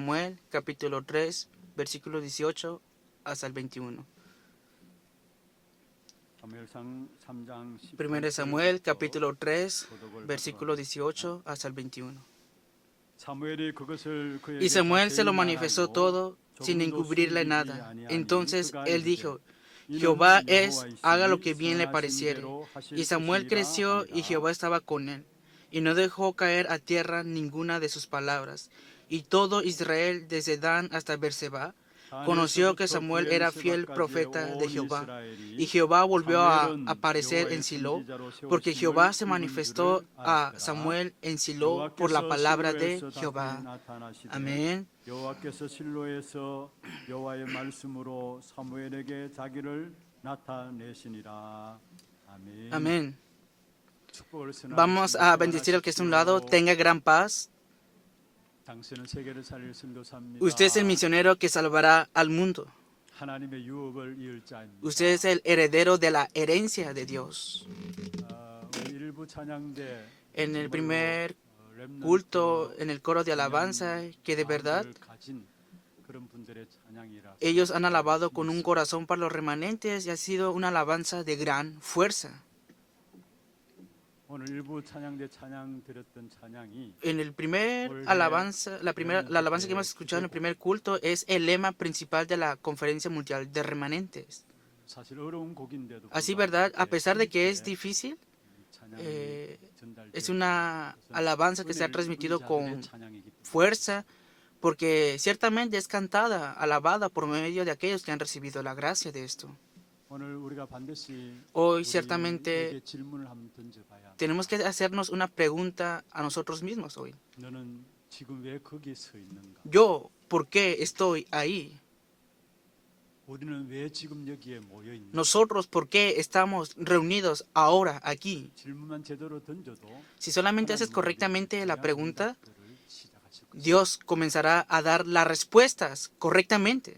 Samuel, capítulo 3, versículo 18 hasta el 21. 1 Samuel, capítulo 3, versículo 18 hasta el 21. Y Samuel se lo manifestó todo sin encubrirle nada. Entonces él dijo: Jehová es, haga lo que bien le pareciere. Y Samuel creció y Jehová estaba con él, y no dejó caer a tierra ninguna de sus palabras. Y todo Israel, desde Dan hasta Berseba, conoció que Samuel era fiel profeta de Jehová. Y Jehová volvió a aparecer en Silo, porque Jehová se manifestó a Samuel en Silo por la palabra de Jehová. Amén. 여호와께서 실로에서 여호와의 말씀으로 사무엘에게 자기를 나타내시니라. 아멘. Amén. Vamos a bendecir al que está a un lado. Tenga gran paz. 당신은 세계를 살릴 선교사입니다. Usted es el misionero que salvará al mundo. 하나님의 유업을 이을 자입니다. Usted es el heredero de la herencia de Dios. 우리 일부 찬양대 En el primer culto, en el coro de alabanza, que de verdad ellos han alabado con un corazón para los remanentes y ha sido una alabanza de gran fuerza. En el primer alabanza, la alabanza que hemos escuchado en el primer culto es el lema principal de la Conferencia Mundial de Remanentes. Así, ¿verdad? A pesar de que es difícil, es una alabanza que se ha transmitido con fuerza, porque ciertamente es cantada, alabada por medio de aquellos que han recibido la gracia de esto. Hoy ciertamente tenemos que hacernos una pregunta a nosotros mismos hoy. Yo, ¿por qué estoy ahí? Nosotros, ¿por qué estamos reunidos ahora aquí? Si solamente haces correctamente la pregunta, Dios comenzará a dar las respuestas correctamente.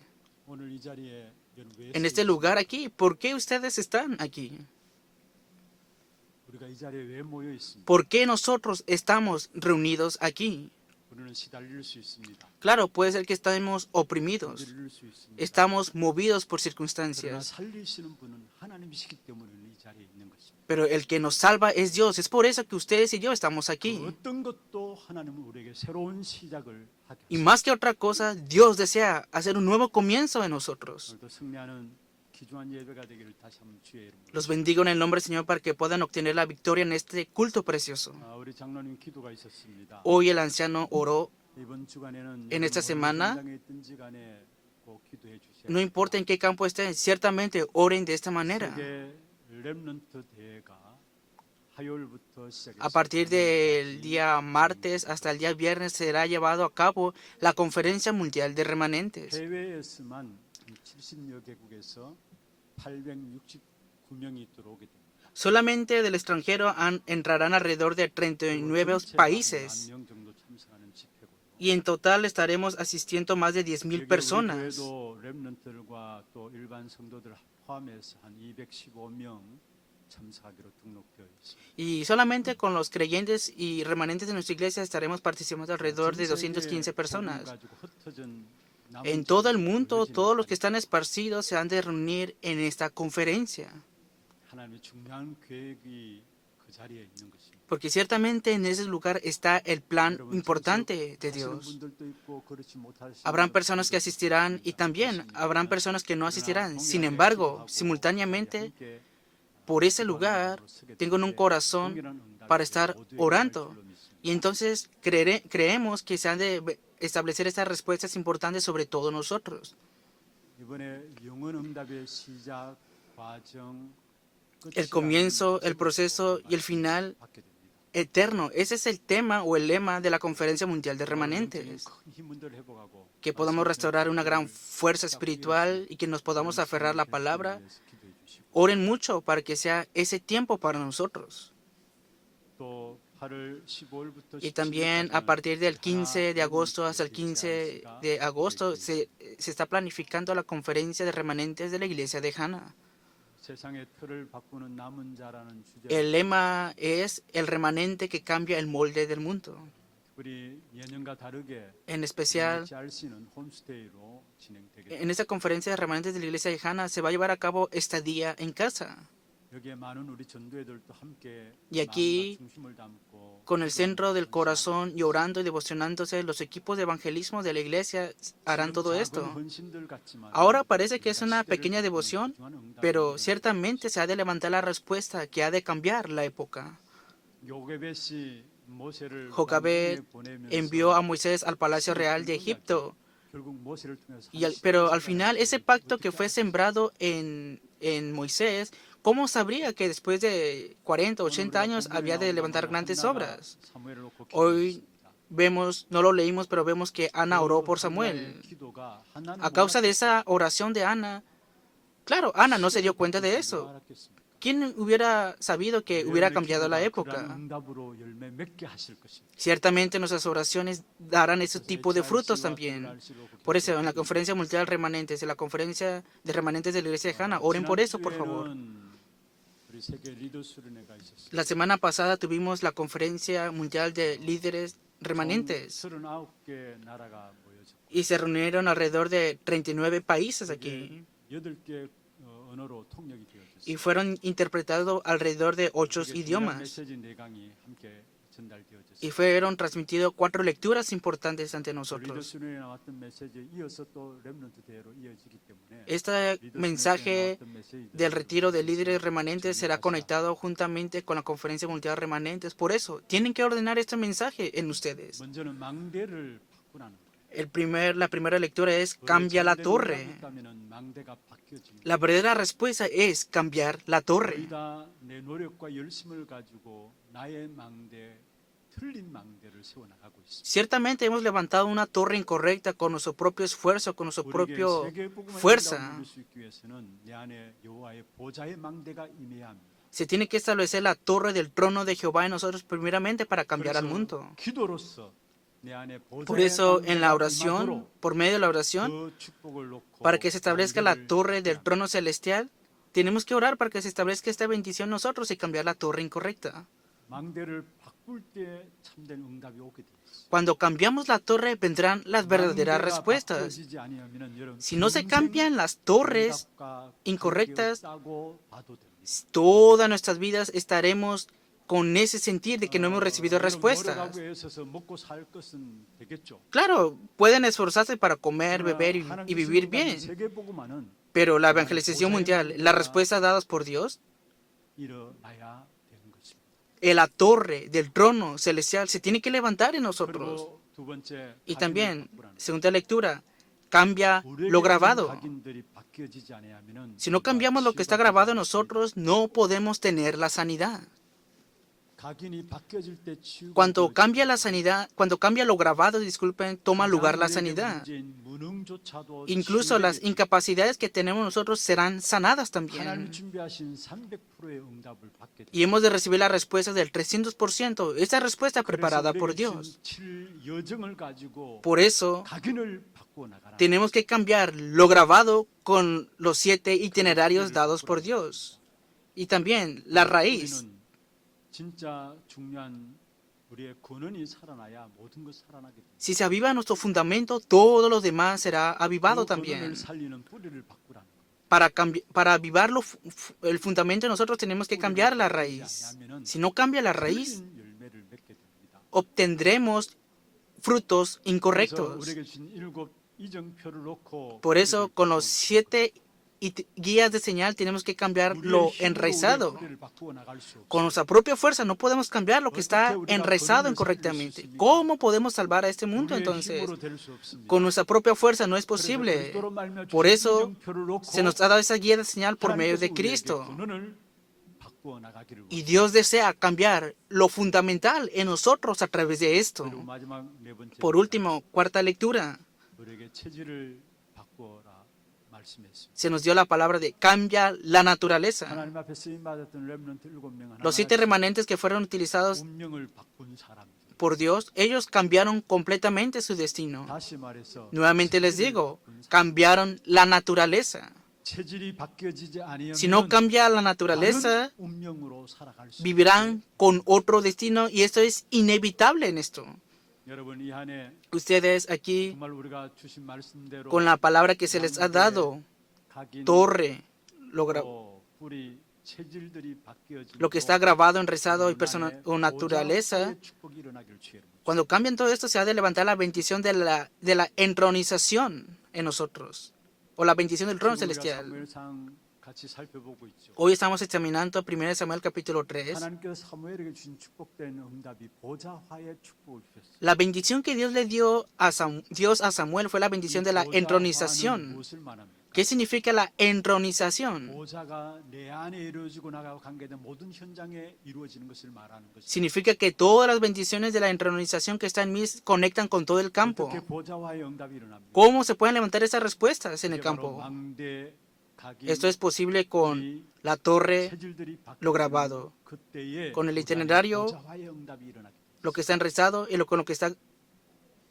En este lugar aquí, ¿por qué ustedes están aquí? ¿Por qué nosotros estamos reunidos aquí? Claro, puede ser que estemos oprimidos, estamos movidos por circunstancias, pero el que nos salva es Dios. Es por eso que ustedes y yo estamos aquí. Y más que otra cosa, Dios desea hacer un nuevo comienzo en nosotros. Los bendigo en el nombre del Señor para que puedan obtener la victoria en este culto precioso. Hoy el anciano oró. En esta semana, no importa en qué campo estén, ciertamente oren de esta manera. A partir del día martes hasta el día viernes será llevado a cabo la Conferencia Mundial de Remanentes. Solamente del extranjero entrarán alrededor de 39 países. Y en total estaremos asistiendo más de 10,000 personas. Y solamente con los creyentes y remanentes de nuestra iglesia estaremos participando alrededor de 215 personas. En todo el mundo, todos los que están esparcidos se han de reunir en esta conferencia. Porque ciertamente en ese lugar está el plan importante de Dios. Habrán personas que asistirán y también habrán personas que no asistirán. Sin embargo, simultáneamente, por ese lugar, tengo un corazón para estar orando. Y entonces creemos que se han de establecer estas respuestas importantes sobre todos nosotros. El comienzo, el proceso y el final eterno. Ese es el tema o el lema de la Conferencia Mundial de Remanentes. Que podamos restaurar una gran fuerza espiritual y que nos podamos aferrar a la palabra. Oren mucho para que sea ese tiempo para nosotros. Y también a partir del 15 de agosto hasta el 15 de agosto se está planificando la conferencia de remanentes de la iglesia de Hana. El lema es el remanente que cambia el molde del mundo. 특별히 예년과 다르게 En especial, CRC는 홈스테이로 진행되겠습니다. en esta conferencia de remanentes de la iglesia de Hana se va a llevar a cabo estadía en casa. 여기에 많은 우리 전도회들도 함께 Y aquí, 마음과 중심을 담고 con el centro del 기도하는 corazón y orando y devocionándose, los equipos de evangelismo de la iglesia harán todo esto. 헌신들 같지만 Ahora parece que es una 시대를 pequeña 바꾸는 devoción, 귀중한 응답을 pero 이루는 ciertamente se ha de levantar la respuesta que ha de cambiar la época. 요게벳이 모세를 Jocabed 왕궁에 보내면서 envió a Moisés al palacio real de Egipto, 결국 모세를 통해서 pero al final ese pacto que fue sembrado en Moisés, ¿cómo sabría que después de 40, 80 años había de levantar grandes obras? Hoy vemos, no lo leímos, pero vemos que Ana oró por Samuel. A causa de esa oración de Ana, claro, Ana no se dio cuenta de eso. ¿Quién hubiera sabido que hubiera cambiado la época? Ciertamente nuestras oraciones darán ese tipo de frutos también. Por eso, en la conferencia mundial remanentes, en la conferencia de remanentes de la iglesia de Hana, oren por eso, por favor. La semana pasada tuvimos la conferencia mundial de líderes remanentes y se reunieron alrededor de 39 países aquí y fueron interpretados alrededor de 8 idiomas y fueron transmitidos 4 lecturas importantes ante nosotros. Este mensaje del retiro de líderes remanentes será conectado juntamente con la conferencia mundial remanentes. Por eso, tienen que ordenar este mensaje en ustedes. La primera lectura es cambia la torre. La verdadera respuesta es cambiar la torre. Ciertamente hemos levantado una torre incorrecta con nuestro propio esfuerzo, con nuestra propia fuerza. Se tiene que establecer la torre del trono de Jehová en nosotros primeramente para cambiar al mundo. Por eso, en la oración, por medio de la oración, para que se establezca la torre del trono celestial, tenemos que orar para que se establezca esta bendición en nosotros y cambiar la torre incorrecta. Cuando cambiamos la torre, vendrán las verdaderas respuestas. Si no se cambian las torres incorrectas, todas nuestras vidas estaremos con ese sentir de que no hemos recibido respuestas. Claro, pueden esforzarse para comer, beber y vivir bien, pero la evangelización mundial, las respuestas dadas por Dios, la torre del trono celestial se tiene que levantar en nosotros. Y también, segunda lectura, cambia lo grabado. Si no cambiamos lo que está grabado en nosotros, no podemos tener la sanidad. Cuando cambia la sanidad, cuando cambia lo grabado, disculpen, toma lugar la sanidad. Incluso las incapacidades que tenemos nosotros serán sanadas también. Y hemos de recibir la respuesta del 300%, esa respuesta preparada por Dios. Por eso, tenemos que cambiar lo grabado con los 7 itinerarios dados por Dios. Y también la raíz. Si se aviva nuestro fundamento, todo lo demás será avivado también. Para avivar el fundamento, nosotros tenemos que cambiar la raíz. Si no cambia la raíz, obtendremos frutos incorrectos. Por eso, con los 7 guías de señal tenemos que cambiar lo enraizado. Con nuestra propia fuerza no podemos cambiar lo que está enraizado incorrectamente. ¿Cómo podemos salvar a este mundo entonces? Con nuestra propia fuerza no es posible. Por eso se nos ha dado esa guía de señal por medio de Cristo. Y Dios desea cambiar lo fundamental en nosotros a través de esto. Por último, cuarta lectura. Se nos dio la palabra de cambia la naturaleza. Los 7 remanentes que fueron utilizados por Dios, ellos cambiaron completamente su destino. Nuevamente les digo, cambiaron la naturaleza. Si no cambia la naturaleza, vivirán con otro destino y esto es inevitable en esto. 여러분 이 한해 Ustedes aquí, 정말 우리가 주신 말씀대로 con la palabra que se les ha dado, 각인 torre, 또 뿌리 체질들이 바뀌어지고 lo que está grabado, enraizado y o naturaleza, 축복이 일어나기를 주의 이름으로 cuando cambien todo esto, se ha de levantar la bendición de la entronización en nosotros, o la bendición del trono 지금 우리가 celestial. 사무엘상 같이 살펴보고 있죠. Hoy estamos examinando 1 Samuel capítulo 3. 하나님께서 사무엘에게 주신 축복된 응답이 보좌화의 축복을 주셨어요. La bendición que Dios le dio Dios a Samuel fue la bendición de la 보좌화는 entronización. 무엇을 말합니까? ¿Qué significa la entronización? 보좌가 내 안에 이루어지고 나가고 관계된 모든 현장에 이루어지는 것을 말하는 것이죠. Significa que todas las bendiciones de la entronización que están en mí conectan con todo el campo. 어떻게 보좌화의 응답이 일어납니까? ¿Cómo se pueden levantar esas respuestas en el 이게 바로 campo? 망대, 각인, Esto es posible con 뿌리, la torre, 체질들이 lo 바뀌어지는 grabado, 그때에 con el itinerario, 보좌화의 응답이 일어나게 돼요. lo que está enraizado y con lo que está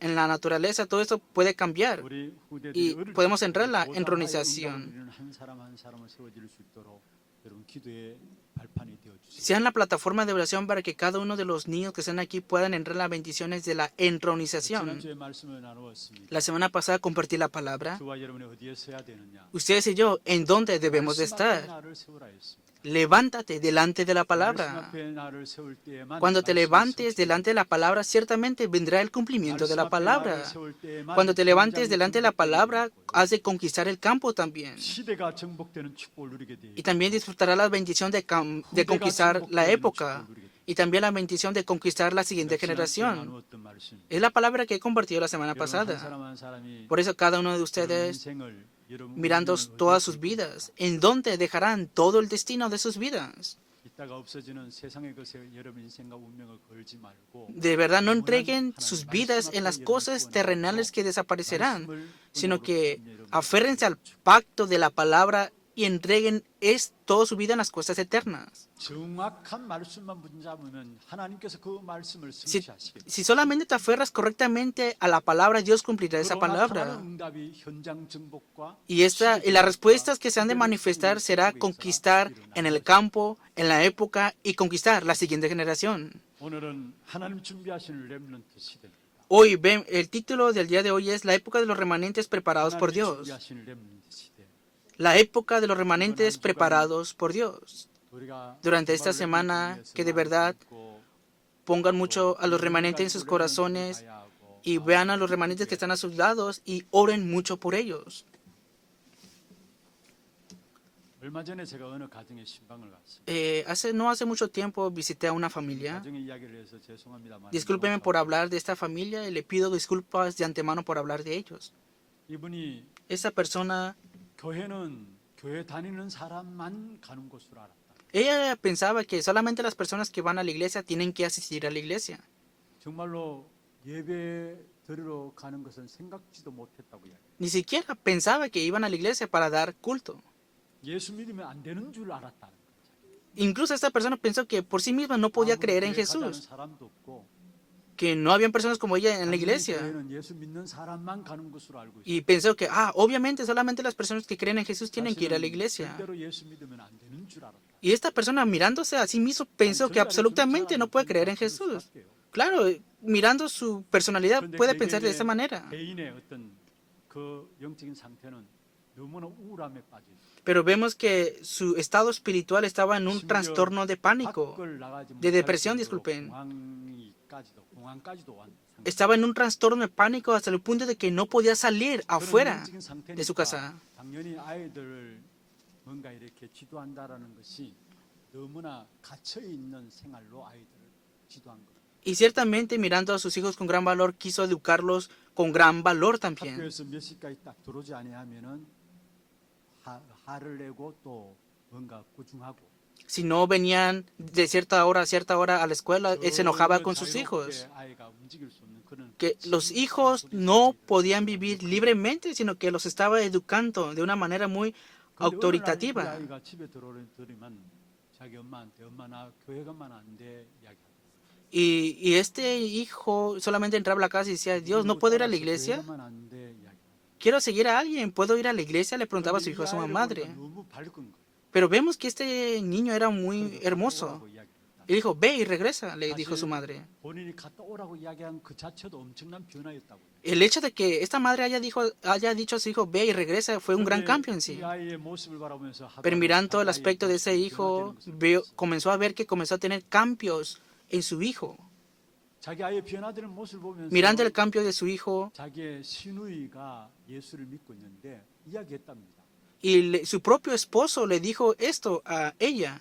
en la naturaleza. Todo esto puede cambiar. 우리 후대들이 y 어릴 podemos 때부터 entrar en la 보좌화의 entronización. 응답을 누리는 한 사람 한 사람을 세워질 수 있도록 여러분 기도의 발판이 되어 주세요. Sean la plataforma de oración para que cada uno de los niños que están aquí puedan entrar en las bendiciones de la entronización. 지난주에 말씀을 나누었습니다. La semana pasada compartí la palabra. 주와 여러분이 어디에 서야 되느냐? Ustedes y yo, ¿en dónde debemos de 말씀 앞에 estar? 나를 세우라 했습니다. Levántate delante de la 말씀 palabra. 앞에 나를 세울 때에만 Cuando te 말씀이 levantes 성취되고 delante de la palabra, ciertamente vendrá el cumplimiento de 말씀 la 앞에 palabra. 나를 세울 때에만 Cuando te levantes 현장이 delante de la 정복되는 palabra, 거고요. has de conquistar el campo también. 시대가 정복되는 축복을 누리게 돼. Y también disfrutarás la bendición de conquistar la época. Y también la bendición de conquistar la siguiente generación. 나누었던 말씀. Es la palabra que he compartido la semana 여러분 한 pasada. 사람 한 사람이 Por eso cada uno de 여러분 ustedes, 인생을, 여러분 mirando 운명을 todas 어디에 sus 두고 vidas, ¿en dónde dejarán todo el destino de sus vidas? 있다가 없어지는 세상의 것에 여러분 인생과 운명을 걸지 말고 De verdad, no 영원한 entreguen 하나님, sus 말씀 vidas 앞에 en las 여러분을 cosas 구원하고 terrenales que desaparecerán, 말씀을 sino 은혜로 que 주신 여러분 aférrense al pacto de la palabra y entreguen toda su vida en las cosas eternas. 정확한 말씀만 붙잡으면 하나님께서 그 말씀을 성취하시겠다. Si solamente te aferras correctamente a la palabra, Dios cumplirá esa palabra. 응답이 현장 정복과 Y las respuestas que se han de manifestar será conquistar en el campo, en la época y conquistar la siguiente generación. 오늘은 하나님 준비하시는 렘넌트 시대입니다. Hoy, el título del día de hoy es la época de los remanentes preparados por 하나님 Dios. 준비하시는 렘넌트 시대. La época de los remanentes preparados por Dios. 우리가 Durante esta 정말 semana, 렘넌트를 que de 위해서 verdad 믿고 pongan mucho a los remanentes en sus corazones y vean a los remanentes que están a sus lados y oren mucho por ellos. 얼마 전에 제가 어느 가정에 신방을 갔습니다. No hace mucho tiempo visité a una familia. 가정의 이야기를 해서 죄송합니다만 Discúlpeme por hablar de esta familia y le pido disculpas de antemano por hablar de ellos. 이분이 Esa persona, 교회는 교회 다니는 사람만 가는 곳으로 알았다. ella pensaba que solamente las personas que van a la iglesia tienen que asistir a la iglesia. 정말로 예배 드리러 가는 것은 생각지도 못했다고 이야기해요. Ni siquiera pensaba que iban a la iglesia para dar culto. 예수 믿으면 안 되는 줄 알았다는 거죠. Incluso esta persona pensó que por sí misma no podía 아무리 creer en 교회 가자는 Jesús, 사람도 없고, que no habían personas como ella en la 당연히 iglesia. 교회는 예수 믿는 사람만 가는 것으로 알고 있어요. Y pensó que, obviamente solamente las personas que creen en Jesús tienen que ir a la 자신은 iglesia. 절대로 예수 믿으면 안 되는 줄 알았다. Y esta persona mirándose a sí mismo pensó que absolutamente no puede creer en Jesús. Claro, mirando su personalidad puede pensar de esa manera. 개인의 어떤 그 영적인 상태는 너무나 우울함에 빠져 있어요. Pero vemos que su estado espiritual estaba en un trastorno de pánico, 밖을 나가지 de 못할 depresión, 정도로 disculpen. 공항까지도 완 상태. Estaba en un trastorno de pánico hasta el punto de que no podía salir 그런 afuera 영적인 상태니까 de su casa. 당연히 아이들을 뭔가 이렇게 지도한다라는 것이 너무나 갇혀 있는 생활로 아이들을 지도한 거예요. Y ciertamente mirando a sus hijos con gran valor, quiso educarlos con gran valor también. 학교에서 몇 시까지 딱 들어오지 아니하면은 화를 내고 또 뭔가 꾸중하고 Si no venían de cierta hora a cierta hora a la escuela, él se enojaba con sus hijos. 아이가 움직일 수 없는 그런 Que los hijos no podían vivir libremente, sino que los estaba educando de una manera muy 근데 어느 날 우리 autoritativa. 아이가 집에 들어오면 자기 엄마한테 엄마 나 교회 가면 안 돼 이야기하고 Y este hijo solamente entraba a la casa y decía, Dios, ¿no puedo ir a la iglesia? Quiero seguir a alguien, ¿puedo ir a la iglesia? Le preguntaba a su hijo a su madre. 너무 밝은 거예요. Pero vemos que este niño era muy hermoso. Y dijo, ve y regresa, le dijo su madre. 본인이 갔다 오라고 이야기한 그 자체도 엄청난 변화였다고. El hecho de que esta madre haya dicho a su hijo, ve y regresa, fue un gran cambio en sí. 이 아이의 모습을 바라보면서 Pero mirando el 자기 aspecto de ese 모습이 hijo, 변화되는 것을 comenzó a ver que comenzó a tener cambios en su hijo. 자기 아이의 변화되는 모습을 보면서 Mirando el cambio de su hijo, 자기의 시누이가 예수를 믿고 있는데 이야기했답니다. y su propio esposo le dijo esto a ella.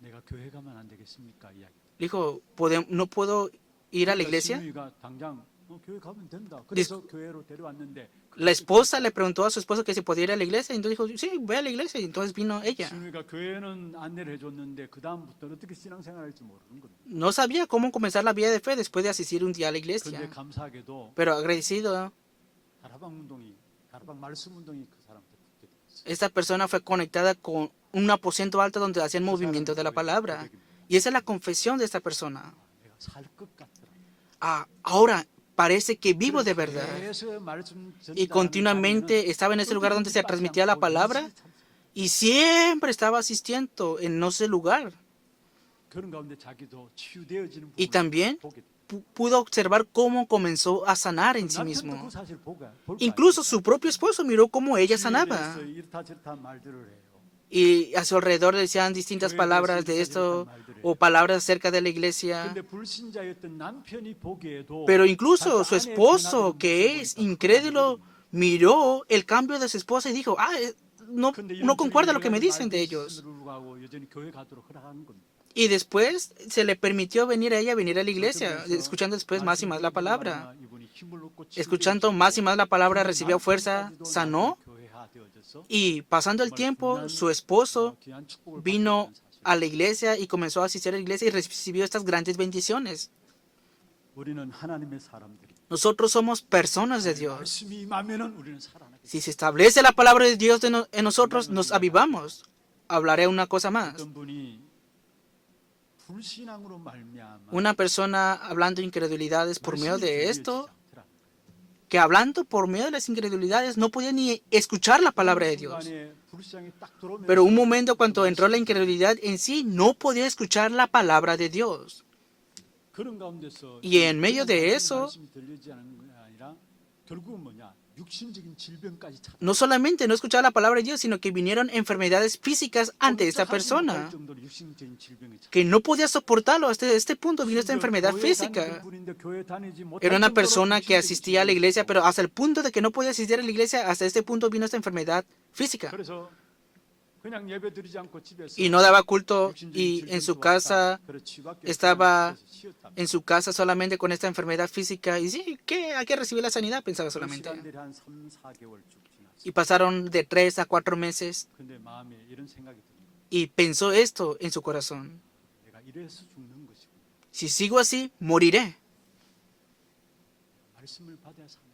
내가 교회 가면 안 되겠습니까? 이야기. Le dijo, ¿no puedo ir a la iglesia? 시누이가 당장 교회 가면 된다. 그래서 교회로 데려왔는데 La esposa le preguntó a su esposo que si podía ir a la iglesia, y entonces dijo, sí, voy a la iglesia, y entonces vino ella. 시누이가 교회는 안내를 해줬는데 그 다음부터 어떻게 신앙생활할지 모르는 겁니다. No sabía cómo comenzar la vida de fe después de asistir un día a la 그런데 iglesia. 감사하게도 Pero agradecido, 다락방 말씀 운동이 그 사람한테 붙게 됐어요. esta persona fue conectada con un aposento alto donde hacían movimiento de la palabra. Y esa es la confesión de esta persona. 내가 살 것 같더라. Ahora parece que vivo de verdad. 계속 말씀 Y 전달하는 continuamente estaba en ese lugar donde se transmitía la palabra y siempre estaba asistiendo en ese lugar. 그런 가운데 자기도 치유되어지는 Y 부분을 también 보게 돼요. pudo observar cómo comenzó a sanar en sí 남편도 mismo. 그 사실 볼 거 Incluso 아닙니까? su propio esposo miró cómo ella sanaba. 주위에 대해서 이렇다 저렇다 말들을 해요. Y a su alrededor decían distintas palabras de esto o palabras acerca de la iglesia. 근데 불신자였던 남편이 보기에도 Pero incluso su 자기 아내의 esposo, 변화되는 que 모습을 es 보니까 incrédulo, miró el cambio de su esposa y dijo, no, 근데 no 이런 concuerda lo que me 말들이 dicen de ellos. 불구하고 여전히 교회 가도록 허락하는 겁니다. Y después se le permitió venir a ella, venir a la iglesia, escuchando después más y más la palabra. Escuchando más y más la palabra, recibió fuerza, sanó, y pasando el tiempo, su esposo vino a la iglesia y comenzó a asistir a la iglesia y recibió estas grandes bendiciones. 우리는 하나님의 사람들이 Nosotros somos personas de Dios. 말씀이 임하면은 우리는 살아나게 Si se establece la palabra de Dios en nosotros, nos avivamos. Hablaré una cosa más. 어떤 분이 불신앙으로 말미암아 Una persona hablando incredulidades por medio 말씀이 de esto, 들려지지 않더라. que hablando por medio de las incredulidades no podía ni escuchar la palabra de Dios. 순간에 불신앙이 딱 들어오면서 Pero un momento cuando entró la incredulidad en sí, no podía escuchar la palabra de Dios. 그런 가운데서 Y en medio de eso, 말씀이 들리지 않은 게 아니라 결국은 뭐냐? 육신적인 질병까지 찾아. no solamente no escuchaba la palabra de Dios, sino que vinieron enfermedades físicas ante esta persona, 정도로 육신적인 질병이 찾아. que no podía soportarlo. Hasta este punto vino esta enfermedad física. Era una persona que asistía a la iglesia, pero hasta el punto de que no podía asistir a la iglesia, hasta este punto vino esta enfermedad física. 그래서 그냥 예배드리지 않고 집에서 Y no daba culto 육신적인 y en su 질병도 casa 왔다. 그래 치유받게 estaba 그래서 쉬었답니다. en su casa solamente con esta enfermedad física. Y sí, ¿qué? Hay que recibir la sanidad, pensaba 그 solamente. 시간들이 한 3, 4개월 쭉 지났어요. Y pasaron de 3 a 4 meses 근데 마음에 이런 생각이 드는 거예요. y pensó esto en su corazón. 내가 이래서 죽는 것이고 Si sigo así, moriré. 말씀을 받아야 삽니다.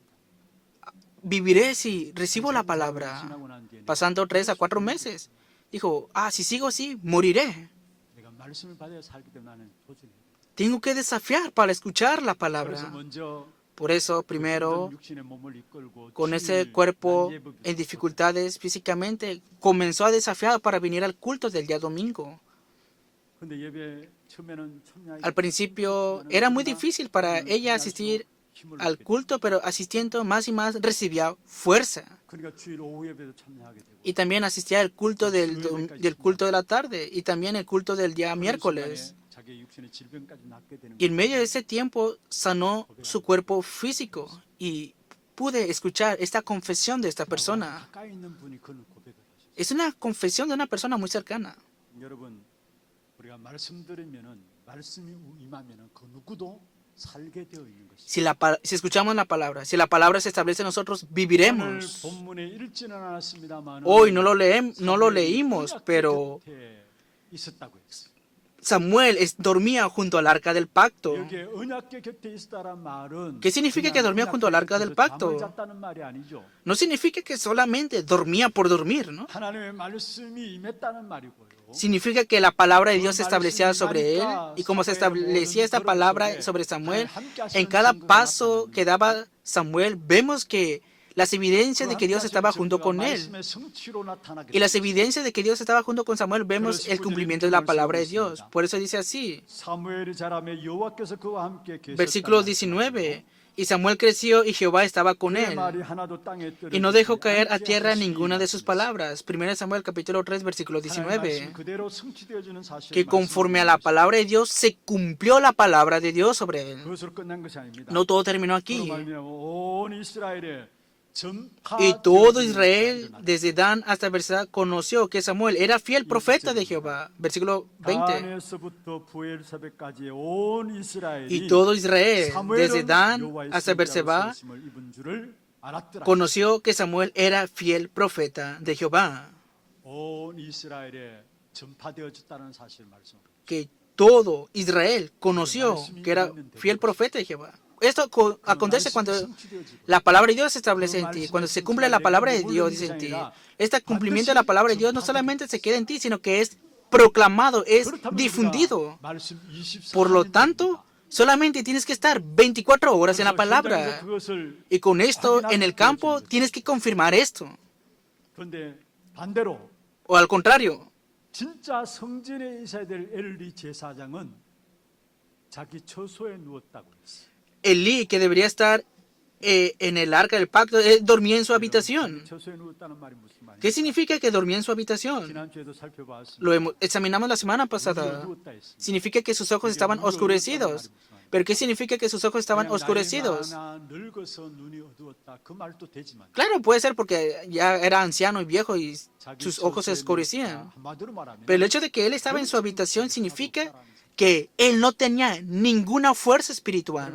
Viviré si recibo la palabra. 지나고 난 뒤에 Pasando 3 a 4 meses. Dijo, si sigo así, moriré. 내가 말씀을 받아야 살기 때문에 나는 도전해. Tengo que desafiar para escuchar la 그래서 palabra. 먼저 Por eso, primero, 육신의 몸을 이끌고 con ese 주일 cuerpo 난예법을 en dificultades físicamente, comenzó a desafiar para venir al culto del día domingo. 근데 예배 처음에는 참여하기 Al principio era muy difícil para ella asistir 힘을 al 얻게 돼요. culto, pero asistiendo más y más recibía fuerza. 그러니까 주일 오후 예배도 참여하게 되고 Y también asistía al culto del culto de la tarde y también el culto del día miércoles. 순간에 자기의 육신의 질병까지 낫게 되는 Y en medio de ese tiempo sanó su cuerpo físico y pude escuchar esta confesión de esta persona. 가까이 있는 분이 그런 고백을 하셨어요. Es una confesión de una persona muy cercana. 여러분 우리가 말씀 들으면은 말씀이 임하면은 그 누구도 살게 되어 있는 것이죠. Si escuchamos la palabra, si la palabra se establece en nosotros, 오늘 viviremos. 본문에 읽지는 않았습니다만 Hoy no lo leímos, pero 있었다고 했어요. Samuel dormía junto al arca del pacto. 여기에 언약궤 곁에 있다란 말은 ¿Qué significa que dormía junto al arca del pacto? 잠을 잤다는 말이 아니죠. No significa que solamente dormía por dormir, ¿no? 하나님의 말씀이 임했다는 말이고요. Significa que la palabra de Dios se establecía sobre él y como se establecía esta palabra sobre Samuel, en cada paso que daba Samuel, vemos que las evidencias de que Dios estaba junto con él. Y las evidencias de que Dios estaba junto con Samuel vemos el cumplimiento de la palabra de Dios. Por eso dice así, versículo 19. Y Samuel creció y Jehová estaba con él, y no dejó caer a tierra ninguna de sus palabras. 1 Samuel capítulo 3, versículo 19. Que conforme a la palabra de Dios se cumplió la palabra de Dios sobre él. No todo terminó aquí. Y todo Israel, desde Dan hasta Berseba, conoció que Samuel era fiel profeta de Jehová. Versículo 20. Y todo Israel, desde Dan hasta Berseba, conoció que Samuel era fiel profeta de Jehová. Que todo Israel conoció que era fiel profeta de Jehová. Esto acontece cuando la palabra de Dios se establece en ti, cuando se cumple la palabra de Dios, dice en ti. Este cumplimiento de la palabra de Dios no solamente se queda en ti, sino que es proclamado, es difundido. Por lo tanto, solamente tienes que estar 24 horas en la palabra. Y con esto, en el campo, tienes que confirmar esto. O al contrario, 진짜 성전에 있어야 될 엘리 제사장은 자기 처소에 누웠다고 했어요. Elí, que debería estar en el arca del pacto, dormía en su habitación. ¿Qué significa que dormía en su habitación? Lo examinamos la semana pasada. Significa que sus ojos estaban oscurecidos. ¿Pero qué significa que sus ojos estaban oscurecidos? Claro, puede ser porque ya era anciano y viejo y sus ojos se oscurecían. Pero el hecho de que él estaba en su habitación significa que él no tenía ninguna fuerza espiritual.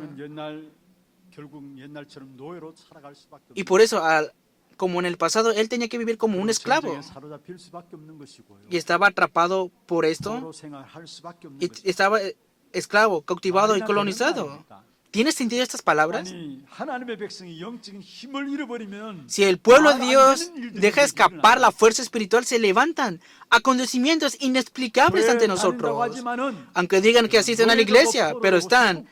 Y por eso, como en el pasado, él tenía que vivir como un esclavo. Y estaba atrapado por esto. Y estaba esclavo, cautivado y colonizado. ¿Tiene sentido estas palabras? Si el pueblo de Dios deja escapar la fuerza espiritual, se levantan acontecimientos inexplicables ante nosotros. Aunque digan que asisten a la iglesia, pero están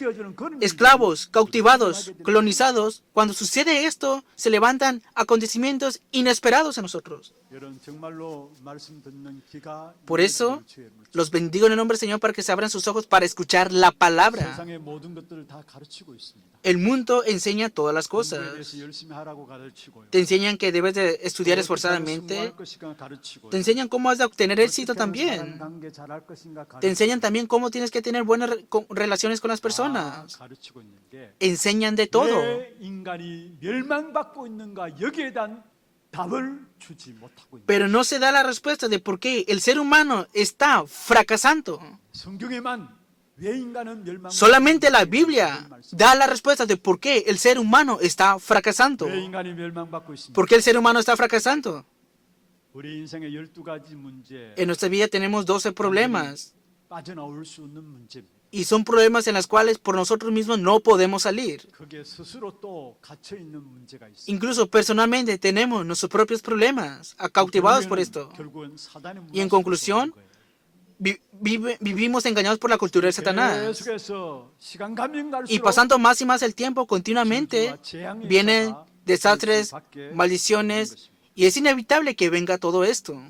esclavos, cautivados, colonizados. Cuando sucede esto, se levantan acontecimientos inesperados en nosotros. Por eso, los bendigo en el nombre del Señor para que se abran sus ojos para escuchar la palabra. El mundo enseña todas las cosas. Te enseñan que debes de estudiar esforzadamente. Te enseñan cómo has de obtener éxito también. Te enseñan también cómo tienes que tener buenas relaciones con las personas. Enseñan de todo. Pero no se da la respuesta de por qué el ser humano está fracasando. Solamente la Biblia da la respuesta de por qué el ser humano está fracasando. ¿Por qué el ser humano está fracasando? En nuestra vida tenemos 12 problemas. Y son problemas en los cuales por nosotros mismos no podemos salir. Incluso personalmente tenemos nuestros propios problemas, cautivados por esto. Y en conclusión, vivimos engañados por la cultura de Satanás. Y pasando más y más el tiempo, continuamente vienen desastres, maldiciones, y es inevitable que venga todo esto.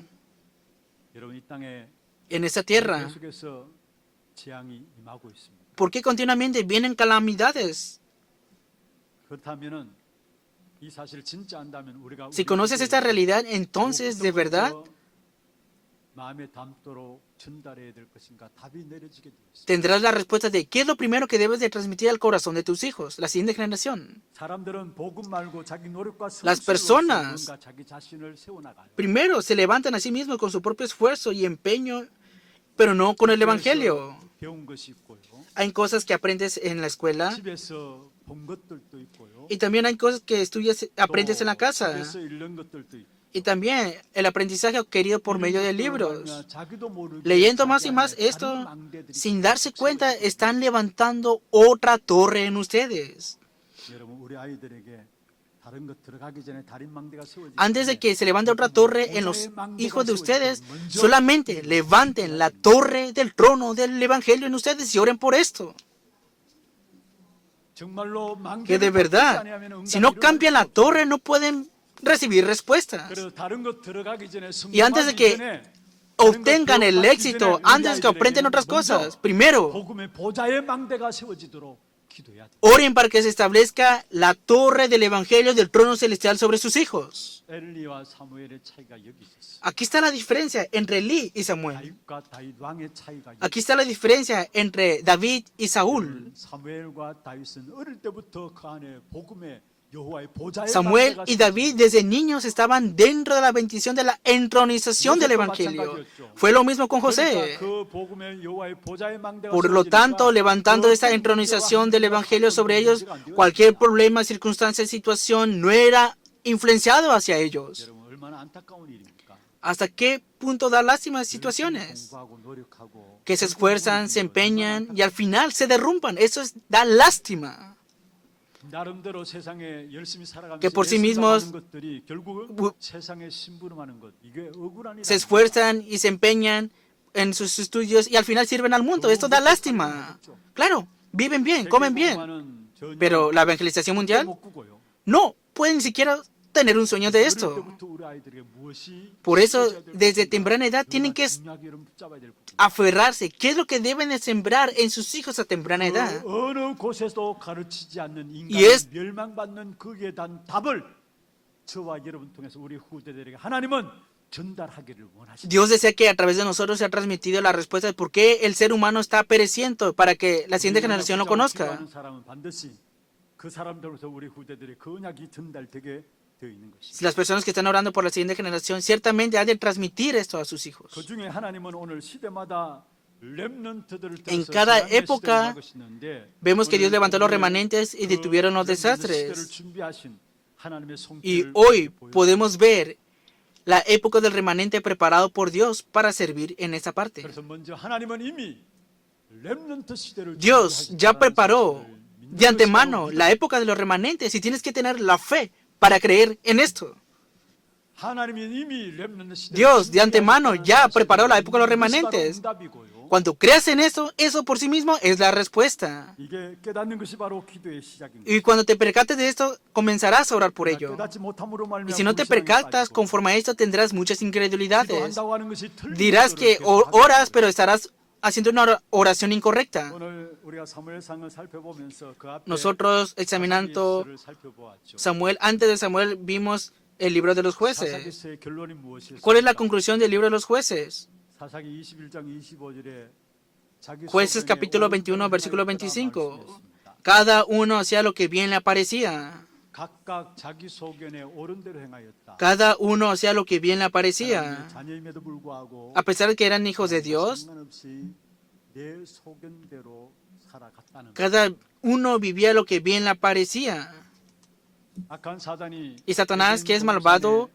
En esta tierra, ¿por qué continuamente vienen calamidades? Si conoces esta realidad, entonces de verdad tendrás la respuesta de qué es lo primero que debes de transmitir al corazón de tus hijos, la siguiente generación. Las personas primero se levantan a sí mismos con su propio esfuerzo y empeño, pero no con el Evangelio. Hay cosas que aprendes en la escuela y también hay cosas que aprendes en la casa. Y también el aprendizaje adquirido por medio de libros. Leyendo más y más esto, sin darse cuenta, están levantando otra torre en ustedes. Antes de que se levante otra torre en los hijos de ustedes, solamente levanten la torre del trono del Evangelio en ustedes y oren por esto. 정말로 que de 망대를 verdad, 바꾸지 아니하면 si no 응답이 cambian la 일어날 수 torre, no pueden recibir respuestas. 그래서 다른 것 들어가기 전에 Y antes de que 성공하기 전에 obtengan el éxito, antes que aprenden otras cosas, primero, 복음의 보좌의 망대가 세워지도록 기도해야 돼. oren para que se establezca la torre del Evangelio del trono celestial sobre sus hijos. 엘리와 사무엘의 차이가 여기 있었어. Aquí está la diferencia entre Elí y Samuel. 다윗과 다윗 왕의 차이가 여기 Aquí está la diferencia entre David y Saúl. 사무엘과 다윗은 어릴 때부터 그 안에 복음의 여호와의 보좌의 Samuel 망대가 y David desde niños estaban dentro de la bendición de la entronización del Evangelio. Fue lo mismo con José. 그러니까 그 복음의 여호와의 보좌의 망대가 Por lo tanto, levantando esta entronización del Evangelio sobre ellos, cualquier problema, circunstancia, situación no era influenciado hacia ellos. 여러분 얼마나 안타까운 일입니까? ¿Hasta qué punto da lástima de situaciones? 공부하고 노력하고 Que se esfuerzan, se empeñan y al final se derrumban. Eso da lástima. 나름대로 세상에 열심히 살아가면서 Que por sí 예수님과 mismos 하는 것들이 결국은 bu- 세상에 심부름하는 것 이게 억울한 Se 일이야. esfuerzan y se empeñan en sus estudios y al final sirven al mundo. Esto da lástima. Claro, viven bien, comen bien. Pero la evangelización mundial no puede ni siquiera tener un sueño de esto. Por eso, desde temprana edad, tienen que aferrarse. ¿Qué es lo que deben de sembrar en sus hijos a temprana edad? 어느 곳에도 가르치지 않는 Y 인간이 es- 멸망받는 거기에 대한 답을 저와 여러분 통해서 우리 후대들에게 하나님은 전달하기를 원하십니다. Dios desea que a través de nosotros se ha transmitido la respuesta de por qué el ser humano está pereciendo para que la siguiente generación lo conozca. 기도하는 사람은 반드시 그 사람들로서 우리 후대들의 그 언약이 전달되게 되어 있는 것입니다. Las personas que están orando por la siguiente generación ciertamente han de transmitir esto a sus hijos. 그 중에 하나님은 오늘 시대마다 렘넌트들을 En 통해서 cada 재앙의 época 시대를 막으시는데 vemos que Dios 오늘 levantó los 우리의 remanentes y 그 detuvieron los 렘넌트 시대를 desastres. 준비하신 하나님의 Y 손길을 hoy 보여주십니다. podemos ver la época del remanente preparado por Dios para servir en esa parte. 그래서 먼저 하나님은 이미 렘넌트 시대를 Dios ya 준비하셨다는 preparó 사실을 믿는 de 것이 antemano 바로 la época de los remanentes y tienes que tener la fe para creer en esto. 하나님이 이미 렘넌트 시대를 Dios de antemano 준비하셨다는 ya 사실을 preparó la época de los 믿는 것이 바로 remanentes. 응답이고요. Cuando creas en eso, eso por sí mismo es la respuesta. 이게 깨닫는 것이 바로 기도의 시작입니다. Y cuando te percates de esto, comenzarás a orar por ello. 깨닫지 못함으로 Y 말미암아 si no te 불신앙에 percatas, 빠지고 conforme a esto tendrás muchas incredulidades. 기도한다고 하는 것이 틀린 Dirás 것으로 que 이렇게 받아들여요. oras, pero estarás haciendo una oración incorrecta. 오늘 우리가 사무엘상을 살펴보면서 그 앞에 Nosotros examinando 사사기서를 살펴보았죠. Samuel, antes de Samuel vimos el libro de los jueces. 사사기서의 결론이 무엇이었습니까? ¿Cuál es la conclusión del libro de los jueces? 사사기 21장 25절에 자기 Jueces 소견에 capítulo 옳은 21, 것을 versículo 하였더라 25. 말씀했습니다. Cada uno hacía lo que bien le parecía. 각각 자기 소견에 옳은 대로 행하였다. Cada uno hacía lo que bien le 하나님의 parecía. 자녀임에도 불구하고 A pesar de que eran hijos de Dios, 상관없이 내 소견대로 살아갔다는 cada uno vivía lo que bien le parecía. 악한 사단이 Y Satanás, que es malvado,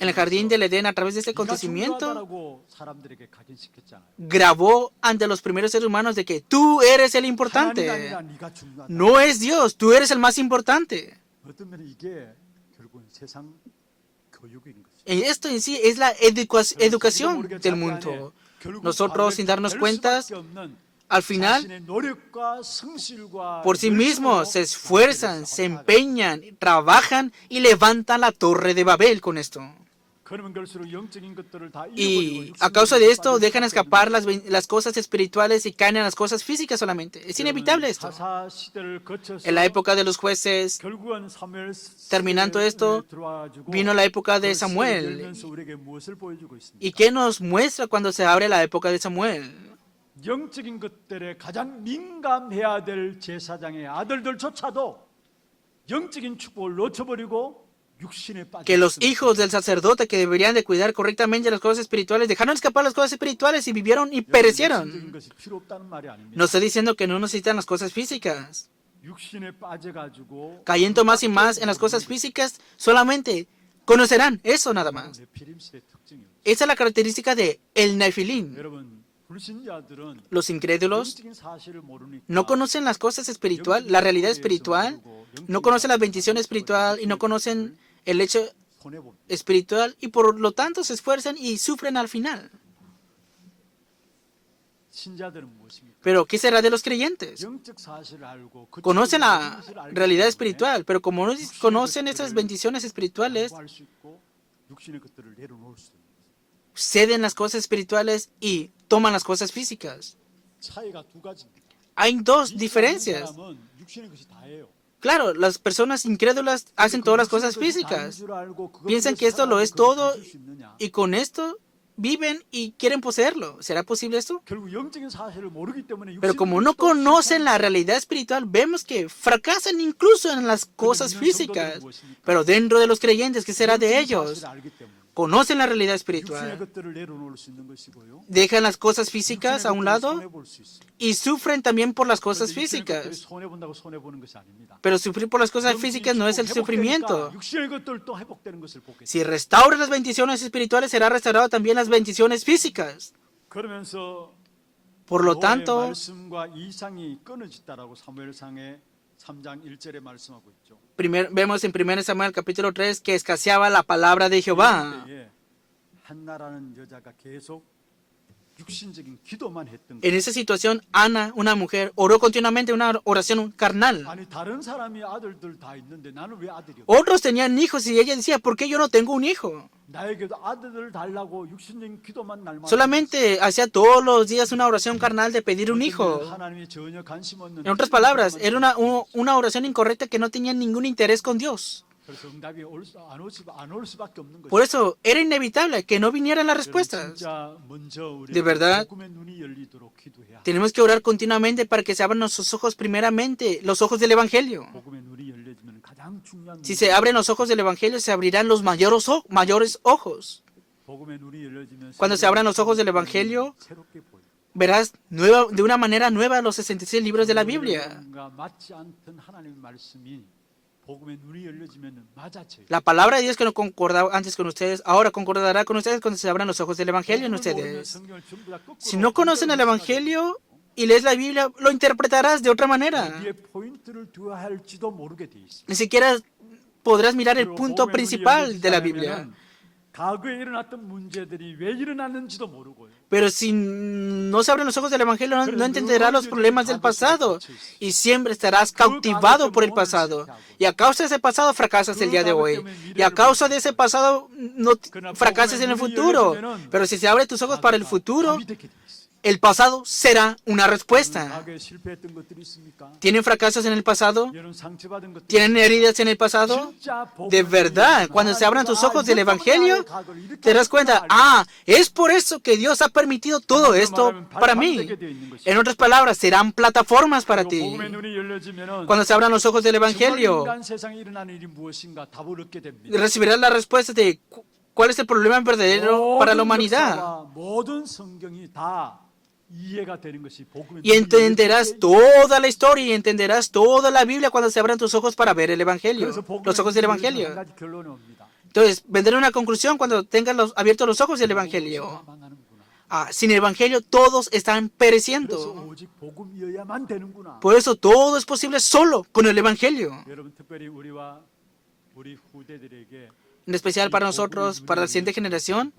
en el jardín del Edén, a través de este acontecimiento, 사람들에게 각인시켰잖아요. grabó ante los primeros seres humanos de que tú eres el 하나님이 importante. 아니라 네가 중요하다. No es Dios, tú eres el más importante. 어떤 면에 이게 결국은 세상 교육인 거죠. Y esto en sí es la educación del mundo. Nosotros, sin darnos cuenta, al final, por sí mismos se esfuerzan, se empeñan, trabajan y levantan la torre de Babel con esto. Y a causa de esto dejan escapar las cosas espirituales y caen en las cosas físicas solamente. Es inevitable esto. En la época de los jueces, terminando esto, vino la época de Samuel. ¿Y qué nos muestra cuando se abre la época de Samuel? 영적인 것들에 가장 민감해야 될 제사장의 아들들조차도 영적인 축복을 놓쳐버리고 육신에 Que los 빠졌습니다. hijos del sacerdote que deberían de cuidar correctamente las cosas espirituales dejaron escapar las cosas espirituales y vivieron y 영적인 perecieron. 것이 필요 없다는 말이 아닙니다. No estoy diciendo que no necesitan las cosas físicas. 육신에 빠져가지고 Cayendo más y más en las cosas físicas, solamente conocerán eso nada más. 네피림실의 특징이에요. Esa es la característica de el Nefilim. 여러분 불신자들은 Los incrédulos 영적인 사실을 모르니까 no conocen las cosas espirituales, la realidad espiritual, no conocen la bendición espiritual y no conocen el hecho 손해봅니다. espiritual y por lo tanto se esfuerzan y sufren al final. 신자들은 무엇입니까? Pero ¿qué será de los creyentes? 영적 사실을 알고 그 Conocen la 사실을 알기 realidad 때문에 espiritual, pero como no 육신의 conocen esas 것들을 bendiciones espirituales, 양보할 수 있고 육신의 것들을 내려놓을 수 있는 ceden las cosas espirituales y toman las cosas físicas. 차이가 두 가지입니다. Hay dos 믿지 않는 diferencias. 사람은 육신의 것이 다예요. Claro, las personas incrédulas hacen todas las cosas físicas. Piensan que esto lo es todo y con esto viven y quieren poseerlo. ¿Será posible esto? 결국 영적인 사실을 모르기 때문에 Pero como no conocen la realidad espiritual, vemos que fracasan incluso en las cosas físicas. Pero dentro de los creyentes, ¿qué será de ellos? Conocen la realidad 육신의 espiritual, 것들을 내려놓을 수 있는 것이고요. dejan las cosas físicas a un lado 손해 볼 수 있어요. y sufren también por las cosas 육신의 것들이 físicas. 손해 본다고 손해 보는 것이 아닙니다. Pero sufrir por las cosas físicas no es el sufrimiento. 육신의 것들도 회복되는 것을 보겠습니다. Si restauras las bendiciones espirituales, será restaurado también las bendiciones físicas. 그러면서 Por lo 여호와의 tanto, 말씀과 이상이 끊어졌다라고 사무엘상의 3장 1절에 말씀하고 있죠. vemos en 1 Samuel capítulo 3 que escaseaba la palabra de Jehová. 그때에 한나라는 여자가 계속 육신적인 기도만 했던 En 거예요. esa situación, Ana, una mujer, oró continuamente una oración carnal. 아니 다른 사람이 아들들 다 있는데 나는 왜 아들이 없어? Otros tenían hijos y ella decía, ¿por qué yo no tengo un hijo? 나에게도 아들을 달라고 육신적인 기도만 날마다 Solamente hacía todos los días una oración carnal de pedir un 어떤 hijo. 때는 하나님이 전혀 관심 없는 En otras palabras, era una oración incorrecta que no tenía ningún interés con Dios. 그래서 응답이 안 올 수밖에 없는 거죠. Por eso era inevitable que no vinieran las respuestas. 진짜 먼저 우리 De verdad, 복음의 눈이 열리도록 기도해야. Tenemos que orar continuamente para que se abran nuestros ojos primeramente, los ojos del Evangelio. 복음의 눈이 열려지면 가장 중요한 Si se abren los ojos del Evangelio, se abrirán los mayores ojos. 복음의 눈이 열려지면 Cuando se abran los ojos del Evangelio, 새롭게 보여. verás de una manera nueva los 66 libros de la Biblia. 맞지 않던 하나님의 말씀이 복음의 눈이 열려지면 맞아져요. La palabra de Dios que no concordaba antes con ustedes, ahora concordará con ustedes cuando se abran los ojos del Evangelio en ustedes. Si no conocen el Evangelio y lees la Biblia, lo interpretarás de otra manera. 어디에 포인트를 두어야 할지도 모르게 돼 있어요. Ni siquiera podrás mirar el 그리고 punto 복음의 눈이 principal de la 열리지 Biblia. 않으면 과거에 일어났던 문제들이 왜 일어났는지도 모르고요. Pero si no se abren los ojos del Evangelio, no entenderás los problemas del pasado y siempre estarás cautivado por el pasado. Y a causa de ese pasado fracasas el día de hoy. Y a causa de ese pasado no fracasas en el futuro. Pero si se abren tus ojos para el futuro, 답이 되게 돼 있어요. el pasado será una respuesta. 과거에 실패했던 것들이 있습니까? ¿Tienen fracasos en el pasado? 여러분 상처받은 것들이 ¿Tienen heridas en el pasado? 진짜 복음을 De verdad, 열리면 cuando se abran tus ojos del 이것 때문에 Evangelio, 나의 과거를 이렇게 te das cuenta, 했구나. es por eso que Dios ha permitido todo esto para mí. En otras palabras, serán plataformas para ti. 복음의 눈이 열려지면은 Cuando se abran los ojos del 정말 Evangelio, 인간 세상에 일어나는 일이 무엇인가 답을 얻게 됩니다. recibirás la respuesta de cuál es el problema verdadero para la humanidad. 역사와 모든 성경이 다 이해가 되는 것이 복음의 Y 눈이 entenderás 열릴 때 toda la historia y entenderás toda la Biblia cuando se abran tus ojos para ver el Evangelio, 그래서 복음의 los ojos del 눈이 열리면 한 Evangelio. 가지 결론이 옵니다. Entonces, vendrá una conclusión cuando tengas abiertos los ojos del Evangelio. 망하는구나. Sin el Evangelio todos están 그래서 pereciendo. 오직 복음이어야만 되는구나. Por eso todo es posible solo con el Evangelio. 여러분 특별히 우리와 우리 후대들에게 En especial para nosotros, para la siguiente generación,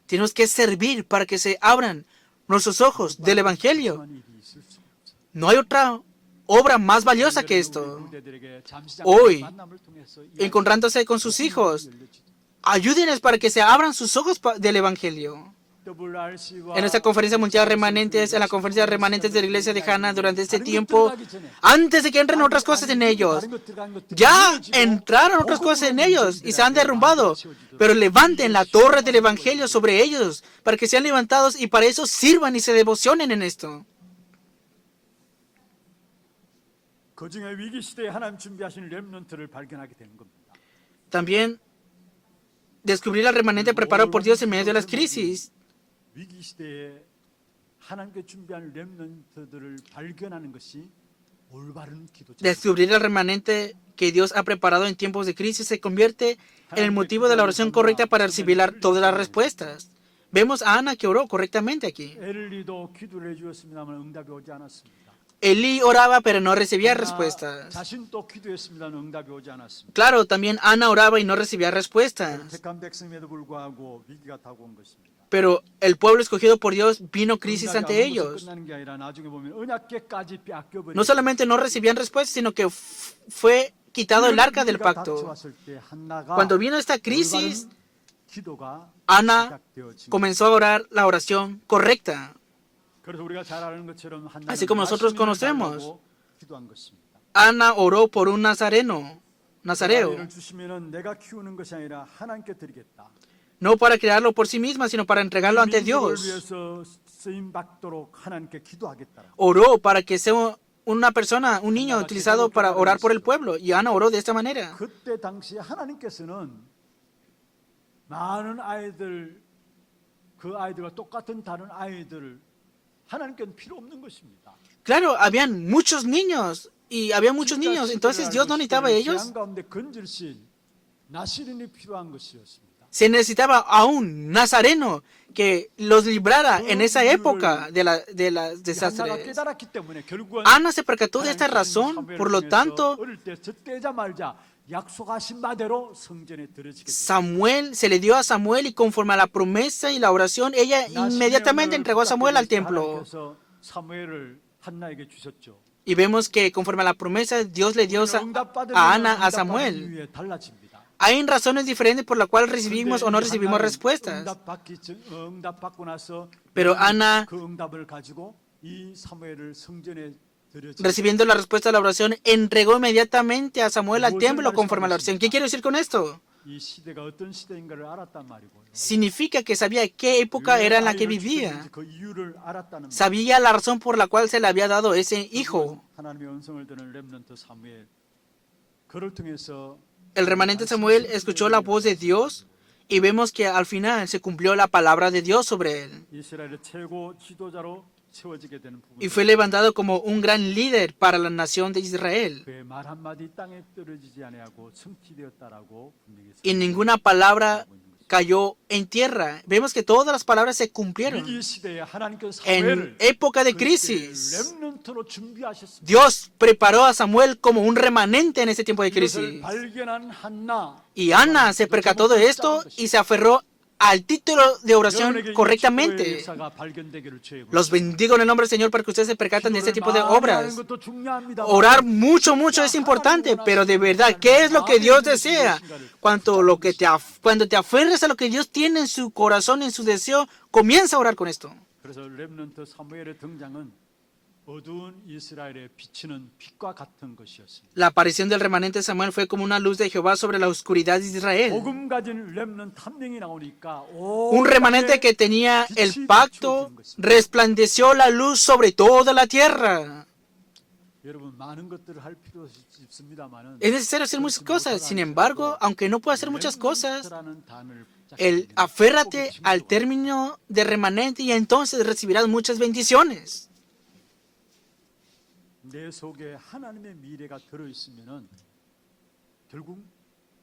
tenemos que servir para que se abran nuestros ojos del Evangelio. 일이 있을 수 없어요. No hay otra obra más valiosa que 우리 esto. 후대들에게 잠시 Hoy, 만남을 통해서 Encontrándose con sus hijos, ayúdenles para que se abran sus ojos del Evangelio. En esta conferencia mundial remanentes, en la conferencia remanentes de la iglesia de Hannah durante este tiempo, antes de que entren otras cosas en ellos, ya entraron otras cosas en ellos y se han derrumbado. Pero levanten la torre del Evangelio sobre ellos para que sean levantados y para eso sirvan y se devocionen en esto. 그중에 위기 시대에 하나님 준비하신 렘넌트를 발견하게 되는 겁니다. También descubrir al remanente preparado por Dios en medio de las crisis. 위기 시대에 하나님께 준비한 렘넌트들을 발견하는 것이 올바른 기도죠. Descubrir al remanente que Dios ha preparado en tiempos de crisis se convierte en el motivo de la oración correcta para recibir todas las respuestas. Vemos a Ana que oró correctamente aquí. 엘리도 기도를 해주었습니다만 응답이 오지 않았습니다. Elí oraba pero no recibía respuestas. 자신도 기도했습니다만 응답이 오지 않았습니다. Claro, también Ana oraba y no recibía respuestas. 택한 백성임에도 불구하고 위기가 다가온 것입니다. Pero el pueblo escogido por Dios vino crisis 응답이 ante 안 오면서 ellos. 끝나는 게 아니라 나중에 보면 언약궤까지 빼앗겨버리고 No solamente no recibían respuesta, sino que fue quitado el arca del pacto. 닥쳐왔을 때 한나가 Cuando vino esta crisis, 올바른 기도가 Ana 시작되어진 comenzó a orar la oración correcta. 그래서 우리가 잘 아는 것처럼 한나는 Así como nosotros 자신을 conocemos. 달라고 기도한 것입니다. Ana oró por un nazareo. 아이를 주시면은 내가 키우는 것이 아니라 하나님께 드리겠다. No para crearlo por sí misma, sino para entregarlo ante 민족을 Dios. 위해서 쓰임 받도록 하나님께 기도하겠다. Oró para que sea una persona, un niño utilizado para orar por el pueblo. Y Ana oró de esta manera. 그때 당시 하나님께서는 많은 아이들 그 아이들과 똑같은 다른 아이들을 하나님께는 필요 없는 것입니다. Claro, habían muchos niños. Y había muchos niños. Entonces Dios no necesitaba a ellos. 재앙 가운데 건질신 나시린이 필요한 것이었습니다. Se necesitaba a un nazareno que los librara en esa época de las 한나가 desastres. 깨달았기 때문에 결국은 Ana se percató de esta razón, por lo tanto, 어릴 때 젖대자 말자 약속하신 바대로 성전에 들어지게 됐습니다. Samuel se le dio a Samuel y conforme a la promesa y la oración, ella inmediatamente entregó a Samuel al templo. 하나님께서 사무엘을 한나에게 주셨죠. Y vemos que conforme a la promesa, Dios le dio a Ana a Samuel. 이유에 달라집니다. Hay razones diferentes por las cuales recibimos o no recibimos respuestas. 응답받고 나서 Pero Ana, 그 응답을 가지고 이 사무엘을 성전에 들여지. recibiendo la respuesta a la oración, entregó inmediatamente a Samuel al templo conforme a la oración. ¿Qué quiero decir con esto? 이 시대가 어떤 시대인가를 알았단 말이고요. Significa que sabía qué época era en la que 아이를 vivía. 주셨는지 그 이유를 알았다는 말. Sabía la razón por la cual se le había dado ese hijo. 하나님의 음성을 듣는 렘넌트 사무엘 그를 통해서 El remanente Samuel escuchó la voz de Dios y vemos que al final se cumplió la palabra de Dios sobre él. 이스라엘의 최고 지도자로 세워지게 되는 부분. Y fue levantado como un gran líder para la nación de Israel. 그의 말 한마디 땅에 떨어지지 아니하고 성취되었다라고 분명히 Y ninguna palabra cayó en tierra. Vemos que todas las palabras se cumplieron. 위기 시대에 하나님께서 En 사무엘을 época de 그 crisis, 렘넌트로 준비하셨습니다. Dios preparó a Samuel como un remanente en ese tiempo de 이것을 crisis. 발견한 한나 Y Ana se percató de esto y se aferró al título de oración 여러분에게 이 축복의 correctamente. 역사가 발견되기를 주의 Los bendigo en el nombre del Señor para que ustedes se percatan de este tipo de obras. 것도 중요합니다. Orar mucho es importante, pero de verdad, ¿qué es lo que Dios desea? Cuando te aferres a lo que Dios tiene en su corazón, en su deseo, comienza a orar con esto. 그래서 렘넌트 사무엘의 등장은 어두운 이스라엘에 비치는 빛과 같은 것이었습니다. La aparición del remanente Samuel fue como una luz de Jehová sobre la oscuridad de Israel. 복음 가진 렘넌트 한 명이 나오니까 Un remanente que tenía el pacto resplandeció la luz sobre toda la tierra. 여러분 많은 것들을 할 필요 있습니다만은 Es necesario hacer muchas cosas. Sin embargo, aunque no pueda hacer muchas cosas, aférrate al término de remanente y entonces recibirás muchas bendiciones. 내 속에 하나님의 미래가 들어 있으면은 결국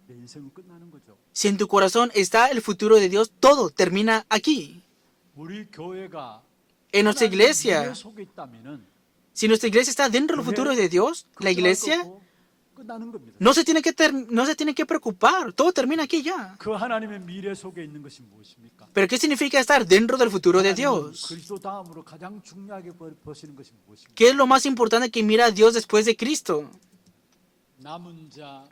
내 인생은 끝나는 거죠. Si en tu corazón está el futuro de Dios, todo termina aquí. 우리 교회가 En nuestra 하나님의 iglesia, 미래 속에 있다면은 si nuestra iglesia está dentro del futuro de Dios, la iglesia 끝나는 겁니다. no se tiene que preocupar. Todo termina aquí ya. 그 하나님의 미래 속에 있는 것이 무엇입니까? Pero ¿qué significa estar dentro del futuro de Dios? 그리스도 다음으로 가장 중요하게 보시는 것이 무엇입니까? ¿Qué es lo más importante que mira a Dios después de Cristo? 남은 자,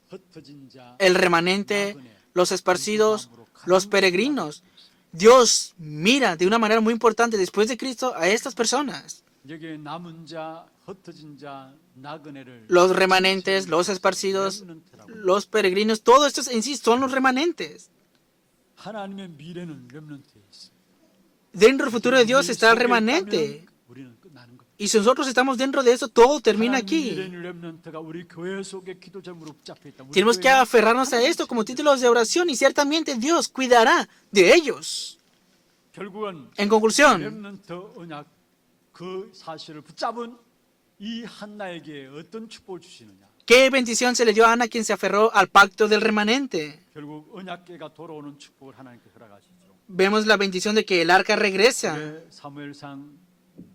흩어진 자, El remanente, los esparcidos, los peregrinos. Dios mira de una manera muy importante después de Cristo a estas personas. 여기에 남은 자, 흩어진 자, 나그네를 Los remanentes, los esparcidos, los peregrinos, todo esto en sí son los remanentes. 하나님의 미래는 렘넌트에 있어. Dentro del futuro de Dios está el remanente. 우리는 끝나는 겁니다. Y si nosotros estamos dentro de eso, todo termina 하나님 aquí. 미래는 렘넌트가 우리 교회 속에 기도 제목으로 붙잡혀 있다. 우리 Tenemos que 교회는 aferrarnos a esto como títulos de oración y ciertamente Dios cuidará de ellos. 결국은 En conclusión, 렘넌트 언약 그 사실을 붙잡은 이 한나에게 어떤 축복을 주시느냐? ¿qué bendición se le dio a Ana quien se aferró al pacto del remanente? 결국 언약궤가 돌아오는 축복을 하나님께 허락하시죠. Vemos la bendición de que el arca regresa. 사무엘상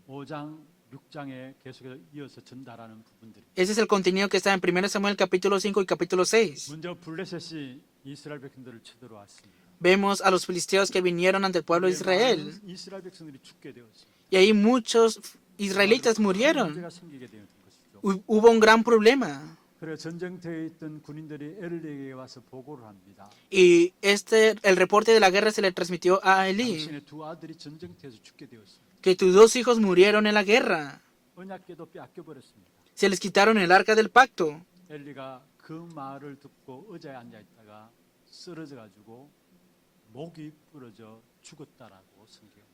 5장 6장에 계속해서 이어서 전달하는 부분들이. Ese es el contenido que está en 1 Samuel capítulo 5 y capítulo 6. 먼저 블레셋이 이스라엘 백성들을 쳐들어왔습니다. vemos a los filisteos que vinieron ante el pueblo de Israel. 많은 이스라엘 백성들이 죽게 되었습니다. Y ahí muchos israelitas murieron. 문제가 생기게 되는 것이죠. Hubo un gran problema. 그래 전쟁터에 있던 군인들이 엘리에게 와서 보고를 합니다. Y el reporte de la guerra se le transmitió a Elí, 당신의 두 아들이 전쟁터에서 죽게 되었습니다. que tus 2 hijos murieron en la guerra. 언약궤도 빼앗겨 버렸습니다. Se les quitaron el arca del pacto. 엘리가 그 말을 듣고 의자에 앉아 있다가 쓰러져 가지고 목이 부러져 죽었다라고 성경에.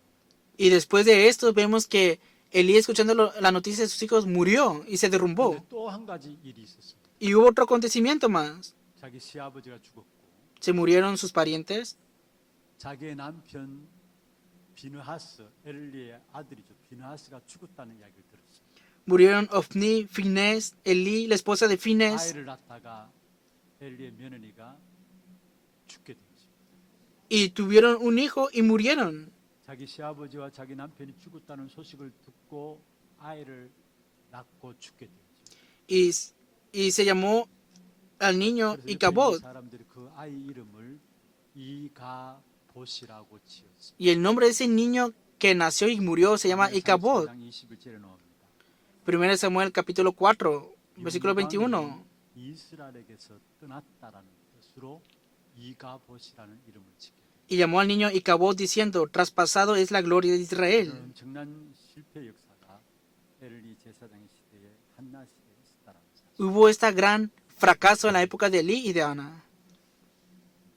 Y después de esto vemos que Elí, escuchando la noticia de sus hijos, murió y se derrumbó. 또 한 가지 일이 있었습니다. Y hubo otro acontecimiento más. 자기 시아버지가 죽었고 Se murieron sus parientes. 자기의 남편 비느하스, 엘리의 아들이죠. 비느하스가 죽었다는 이야기를 들었습니다. Murieron Ofni, Finés, Elí, la esposa de Finés. 아이를 낳다가 엘리의 며느리가 죽게 되었습니다. Y tuvieron un hijo y murieron. 자기 시아버지와 자기 남편이 죽었다는 소식을 듣고 아이를 낳고 죽게 되었습니다. Y se llamó al niño 그래서 옆에 있는 Icabod. 사람들이 그 아이 이름을 이가봇이라고 지었습니다. Y el nombre de ese niño que nació y murió se llama Icabod. 21절에 나옵니다. 1 Samuel capítulo 4, versículo 21. 이스라엘에게서 떠났다라는 뜻으로 이가봇이라는 이름을 짓게 됩니다. Y llamó al niño Icabod diciendo, traspasado es la gloria de Israel. 엄청난 실패 역사가 엘리 제사장의 시대에 한나 시대에 있었다라는 사실. Hubo este gran fracaso en la época de Elí y de Ana.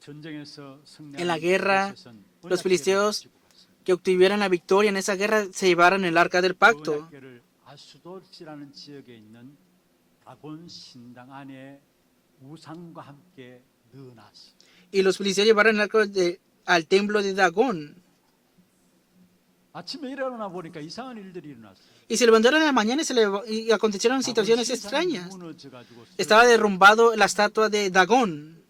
전쟁에서 En la 승리한 guerra, 블레셋은 los 언약궤를 filisteos 가지고 갔습니다. que obtuvieran la victoria en esa guerra se llevaron el arca del 그 pacto. 언약궤를 아수돗이라는 지역에 있는 다곤 신당 안에 우상과 함께 넣어놨습니다. Y los filisteos llevaron el arca al templo de Dagón. 아침에 일어나 보니까 이상한 일들이 일어났어요. Y se levantaron en la mañana y acontecieron situaciones 다곤 신상이 extrañas. 무너져가지고 Estaba derrumbado la estatua de Dagón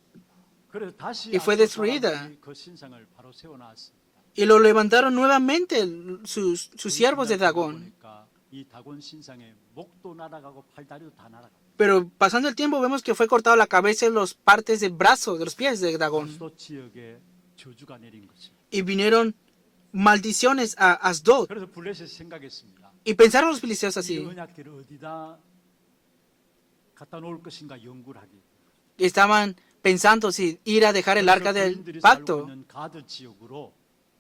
그래서 다시 y fue destruida. 사람들이 그 신상을 바로 세워놨습니다. y lo levantaron nuevamente sus siervos de Dagón. 보니까 이 다곤 신상의 목도 날아가고 팔다리도 다 날아가고 Pero pasando el tiempo vemos que fue cortado la cabeza y las partes del brazo, de los pies de Dagón. 아수돗 지역에 저주가 내린 것입니다. Y vinieron maldiciones a Asdod. 그래서 블레셋이 생각했습니다. Y pensaron los filisteos 이 así. 언약궤를 어디다 갖다 놓을 것인가 연구를 하기. Estaban pensando si ir a dejar el arca del 그들이 살고 pacto. 있는 가드 지역으로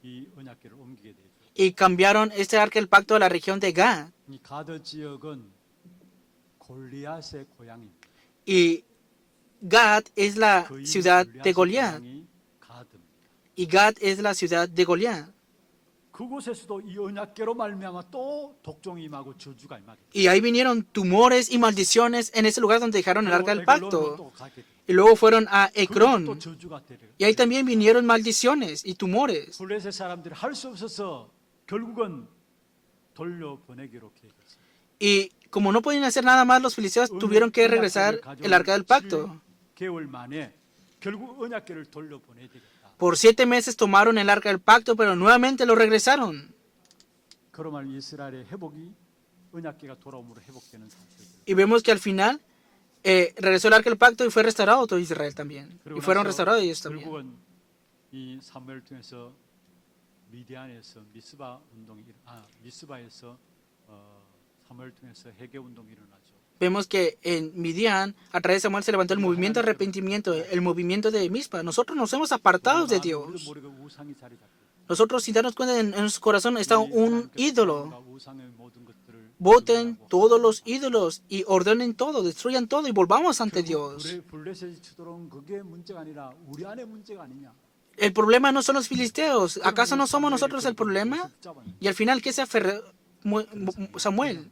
이 언약궤를 옮기게 되죠. Y cambiaron este arca del pacto a la región de Gad. 이 가드 지역은 골리앗의 고향입니다. Y Gad es la 그 ciudad 골리앗의 de Goliat. 고향이 가드입니다. Y Gad es la ciudad de Goliat. 그곳에서도 이 언약궤로 말미암아 또 독종이 임하고 저주가 임하게 돼요. Y ahí vinieron tumores y maldiciones en ese lugar donde dejaron el arca del 에글론으로 pacto. 또 가게 돼요. Y luego fueron a 그곳도 Ecrón. 저주가 되려. Y ahí también vinieron maldiciones y tumores. 블레셋 사람들이 할 수 없어서 결국은 돌려보내기로 계획했어요. Y como no podían hacer nada más, los filisteos tuvieron que regresar el arca del pacto. 7개월 만에 결국 언약궤를 돌려보내야 되겠다. Por 7 meses tomaron el arca del pacto, pero nuevamente lo regresaron. 그러면 이스라엘의 회복이 언약궤가 돌아옴으로 회복되는 사실이에요. Y vemos que al final regresó el arca del pacto y fue restaurado todo Israel también. Y fueron restaurados ellos también. 결국은 이 사무엘을 통해서 미디안에서 미스바에서 사무엘을 통해서 회개 운동이 일어나죠. Vemos que en Midian, a través de Samuel se levantó el movimiento de arrepentimiento, el movimiento de Mizpa. Nosotros nos hemos apartado de Dios. 모르게 우상이 자리 잡고 Nosotros, sin darnos cuenta, en nuestro corazón está un ídolo. 우상의 모든 것들을 Voten todos los ídolos y ordenen todo, destruyan todo y volvamos ante Dios. 블레셋이 쳐들어온 그게 문제가 아니라 우리 안에 문제가 아니냐. El problema no son los filisteos. ¿Acaso no somos nosotros el problema? Y al final, ¿qué se aferró Samuel?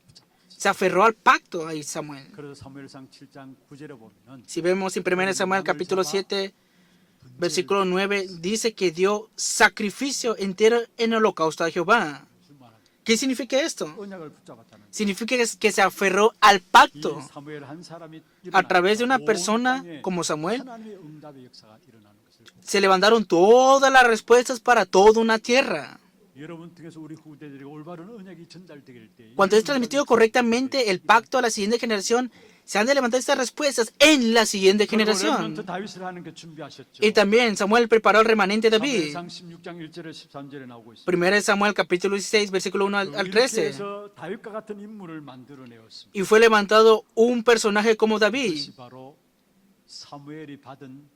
Se aferró al pacto ahí Samuel. 그래서 사무엘상 7장 9절에 보면은 Si vemos en 1 Samuel capítulo 7, versículo 9, dice que dio sacrificio entero en holocausto a Jehová. 무슨 말하냐. ¿Qué significa esto? 언약을 붙잡았다는 Significa que se aferró al pacto. 이 사무엘 한 사람이 A través de una 온 persona 땅에 como Samuel, 하나님의 응답의 역사가 일어나는 것을 보고 se levantaron todas las respuestas para toda una tierra. 여러분 통해서 우리 후대들이 올바른 언약이 전달되길 때 Cuando es transmitido correctamente el pacto a la siguiente generación, se han de levantar estas respuestas en la siguiente 그리고 generación. 렘넌트 다윗을 하는 게 준비하셨죠. Y también Samuel preparó el remanente de David. 사무엘상 16장 1절에 13절에 나오고 있습니다. 1 Samuel capítulo 16, versículo 1 al 이렇게 13. 해서 다윗과 같은 인물을 만들어내었습니다. Y fue levantado un personaje como David. 그것이 바로 사무엘이 받은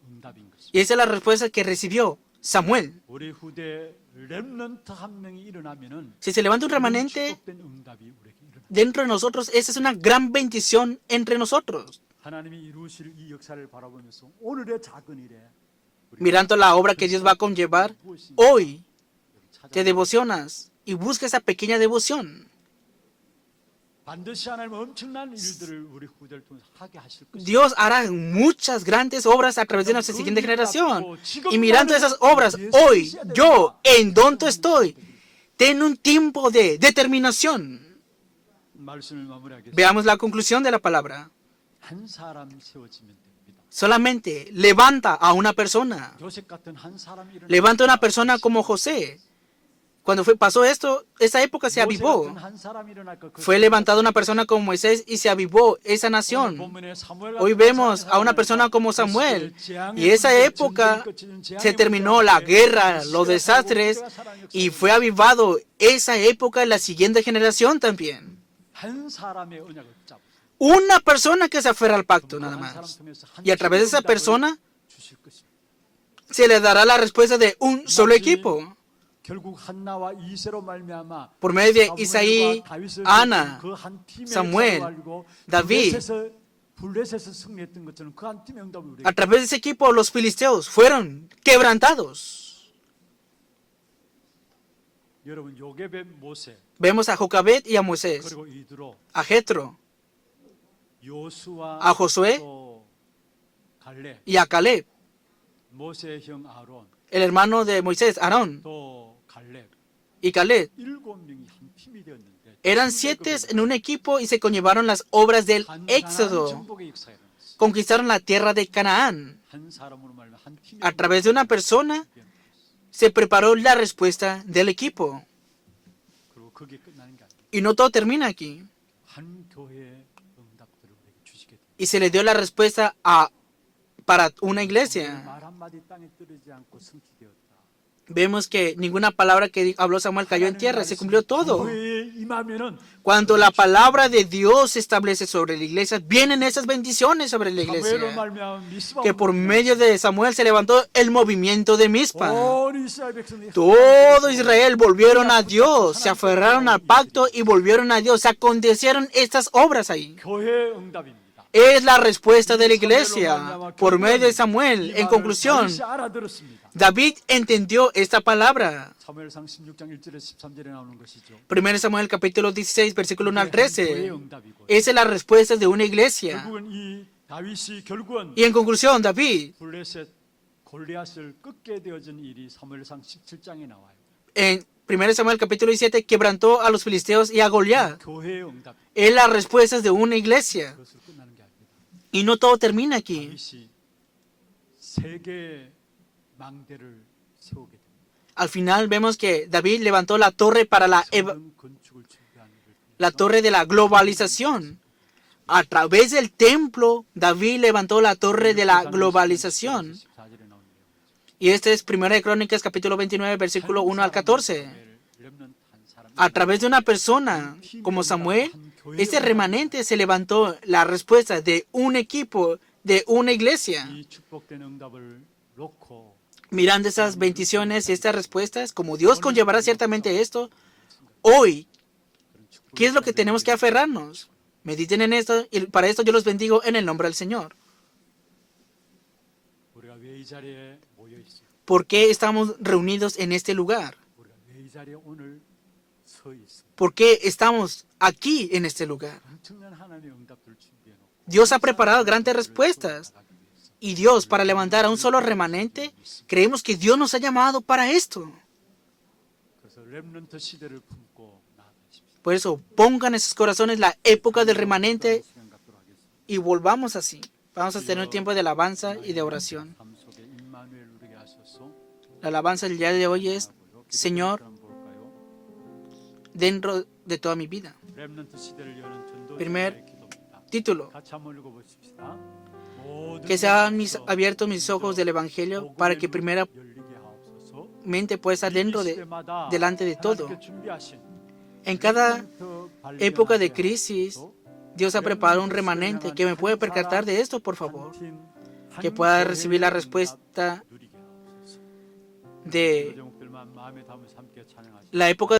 응답인 것입니다. Y esa es la respuesta que recibió Samuel. 우리 후대 렘넌트 한 명이 일어나면은 Si se levanta un remanente 축복된 응답이 우리에게 일어나. dentro de nosotros, esa es una gran bendición entre nosotros. 하나님이 이루실 이 역사를 바라보면서 오늘의 작은 일에 우리가 Mirando la obra que Dios va a conllevar, hoy te devocionas y busca esa pequeña devoción. 반드시 하나님은 엄청난 일들을 우리 후대를 통해서 하게 하실 것입니다. Dios hará muchas grandes obras a través de nuestra siguiente generación. Y mirando esas obras, hoy, yo, en donde estoy, ten un tiempo de determinación. 말씀을 마무리하겠습니다. Veamos la conclusión de la palabra. 한 사람 세워지면 됩니다. Solamente levanta a una persona. 요셉 같은 한 사람이 일어나 Levanta a una persona como José. Cuando pasó esto, esa época se avivó. 한 사람이 일어날까 그 Fue levantada una persona como Moisés y se avivó esa nación. 본문에 사무엘 Hoy vemos a una persona como Samuel. Y esa época se terminó la guerra, los desastres, y fue avivado esa época en la siguiente generación también. 한 사람의 언약을 잡으세요. Una persona que se aferra al pacto nada 한 사람 más. 통해서 한 Y a través de esa 응답을 persona 주실 것입니다. se le dará la respuesta de un solo equipo. 결국 한나와 이세로 말미암아 Por medio de 사무엘과 Isaí, 다윗을 Ana, 그 한 팀의 Samuel, 역사를 알고 David. 블레셋에서 승리했던 것처럼 그 한 팀의 응답을 우리에게 A través de ese equipo los filisteos fueron quebrantados. 여러분 요셉의 모세 Vemos a Jocabed y a Moisés, 그리고 이드로 a Jetro, 요수와 a Josué 또 갈렙 y a Caleb, 모세의 형 아론 el hermano de Moisés, Aarón 또 갈렙 y Caleb. 7명이 한 팀이 되었는데 Eran 7 en un equipo y se conllevaron las obras del Éxodo. 정복의 역사가 일어났어요. Conquistaron la tierra de Canaán. 한 사람으로 말하면 한 팀이 A través de una persona se preparó la respuesta del equipo. 그리고 그게 끝나는 게 아니에요. Y no todo termina aquí. 한 교회의 응답들을 우리에게 주시게 됩니다. Y se le dio la respuesta para una iglesia. 말 한마디 땅에 떨어지지 않고 성취되었다. Vemos que ninguna palabra que habló Samuel cayó en tierra, se cumplió todo. 교회에 임하면은 Cuando la palabra de Dios se establece sobre la iglesia, vienen esas bendiciones sobre la 사무엘로 iglesia. 말미암아 미스바 Que por medio de Samuel se levantó el movimiento de Mizpa. 온 이스라엘 백성이 Todo Israel volvieron a Dios, se aferraron al pacto y volvieron a Dios. Se acontecieron estas obras ahí. 교회의 응답입니다. Es la respuesta de la iglesia por medio de Samuel. En conclusión, 다윗이 알아들었습니다. David entendió esta palabra. 사무엘상 16장 1절에 13절에 나오는 것이죠. 1 Samuel capítulo 16, versículo 1 al 13. 교회의 응답이고 Esa es la respuesta de una iglesia. 결국은 이 다윗이 결국은 Y en conclusión, David, 블레셋 골리앗을 꺾게 되어진 일이 사무엘상 17장에 나와요. en 1 Samuel capítulo 17, quebrantó a los filisteos y a Goliat. 교회의 응답. Es la respuesta de una iglesia. 그것으로 끝나는 게 아닙니다. Y no todo termina aquí. 다윗이 세계의 망대를 세우게 됩니다. Al final vemos que David levantó la torre para la 성전 건축을 준비하는 걸 la torre de la globalización. A través del templo, David levantó la torre de la globalización. 14절에 나오는 내용. Y este es 1 de Crónicas, capítulo 29, versículo 1 al 14. A través de una persona como Samuel, este remanente se levantó la respuesta de un equipo, de una iglesia. 이 축복된 응답을 놓고 Mirando esas bendiciones y estas respuestas, como Dios conllevará ciertamente esto, hoy, ¿qué es lo que tenemos que aferrarnos? Mediten en esto y para esto yo los bendigo en el nombre del Señor. 우리가 왜 이 자리에 모여 있습니까? ¿Por qué estamos reunidos en este lugar? 우리가 왜 이 자리에 오늘 서 있습니까? ¿Por qué estamos aquí en este lugar? 엄청난 하나님의 응답들을 준비해 놓고 Dios ha preparado grandes respuestas. Y Dios, para levantar a un solo remanente, creemos que Dios nos ha llamado para esto. 그래서 렘넌트 시대를 품고 나아가십시오. Por eso, pongan en sus corazones la época del remanente 시간 갖도록 하겠습니다. y volvamos así. Vamos a tener un tiempo de alabanza y de oración. 삶 속에 임마누엘 누리게 하셔서 La alabanza del día de hoy es, Señor, 한번 볼까요? dentro de toda mi vida. 렘넌트 시대를 여는 전도 Primer- 기도입니다. Título: 같이 한번 읽어보십시다. 모든 que sean 것에서 abiertos mis ojos del Evangelio para que primeramente 열리게 하옵소서. pueda estar dentro delante de todo. 하나님께 준비하신 En cada 렘넌트 época de 발견하게 crisis, 하옵소서. Dios ha preparado un remanente que me puede percatar de esto, por favor, que pueda recibir la respuesta 누리게 하옵소서. de 제목들만 마음에 담으면서 함께 찬양하시죠. la época